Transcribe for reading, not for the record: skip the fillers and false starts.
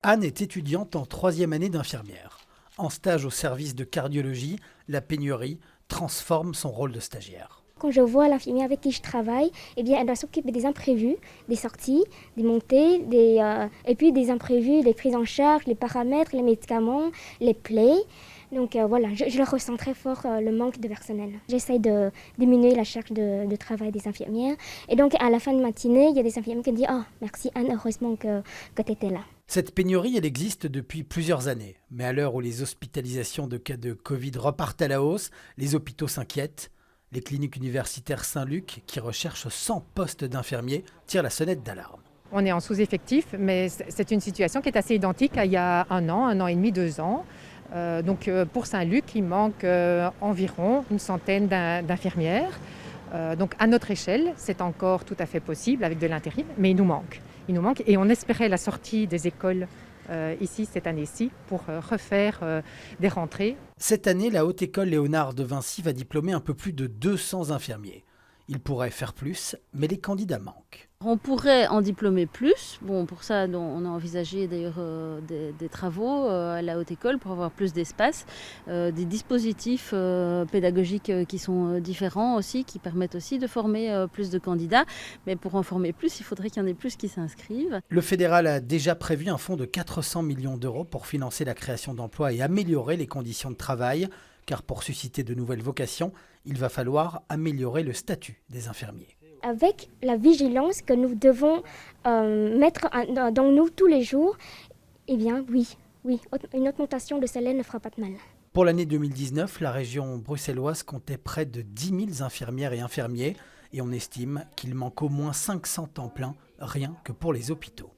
Anne est étudiante en 3e année d'infirmière. En stage au service de cardiologie, la pénurie transforme son rôle de stagiaire. Quand je vois l'infirmière avec qui je travaille, eh bien, elle doit s'occuper des imprévus, des sorties, des montées, et puis des imprévus, les prises en charge, les paramètres, les médicaments, les plaies. Donc voilà, je le ressens très fort, le manque de personnel. J'essaye de diminuer la charge de travail des infirmières. Et donc à la fin de matinée, il y a des infirmières qui me disent « Oh, merci Anne, heureusement que tu étais là ». Cette pénurie, elle existe depuis plusieurs années. Mais à l'heure où les hospitalisations de cas de Covid repartent à la hausse, les hôpitaux s'inquiètent. Les cliniques universitaires Saint-Luc, qui recherchent 100 postes d'infirmiers, tirent la sonnette d'alarme. On est en sous-effectif, mais c'est une situation qui est assez identique à il y a un an et demi, 2 ans. Donc pour Saint-Luc, il manque environ une centaine d'infirmières. Donc à notre échelle, c'est encore tout à fait possible avec de l'intérim, mais il nous manque. Et on espérait la sortie des écoles ici cette année-ci pour refaire des rentrées. Cette année, la Haute École Léonard de Vinci va diplômer un peu plus de 200 infirmiers. Ils pourraient faire plus, mais les candidats manquent. On pourrait en diplômer plus. Bon, pour ça, on a envisagé d'ailleurs des travaux à la Haute École pour avoir plus d'espace, des dispositifs pédagogiques qui sont différents aussi, qui permettent aussi de former plus de candidats. Mais pour en former plus, il faudrait qu'il y en ait plus qui s'inscrivent. Le fédéral a déjà prévu un fonds de 400 millions d'euros pour financer la création d'emplois et améliorer les conditions de travail. Car pour susciter de nouvelles vocations, il va falloir améliorer le statut des infirmiers. Avec la vigilance que nous devons mettre dans nous tous les jours, eh bien oui, une augmentation de salaire ne fera pas de mal. Pour l'année 2019, la région bruxelloise comptait près de 10 000 infirmières et infirmiers et on estime qu'il manque au moins 500 temps plein rien que pour les hôpitaux.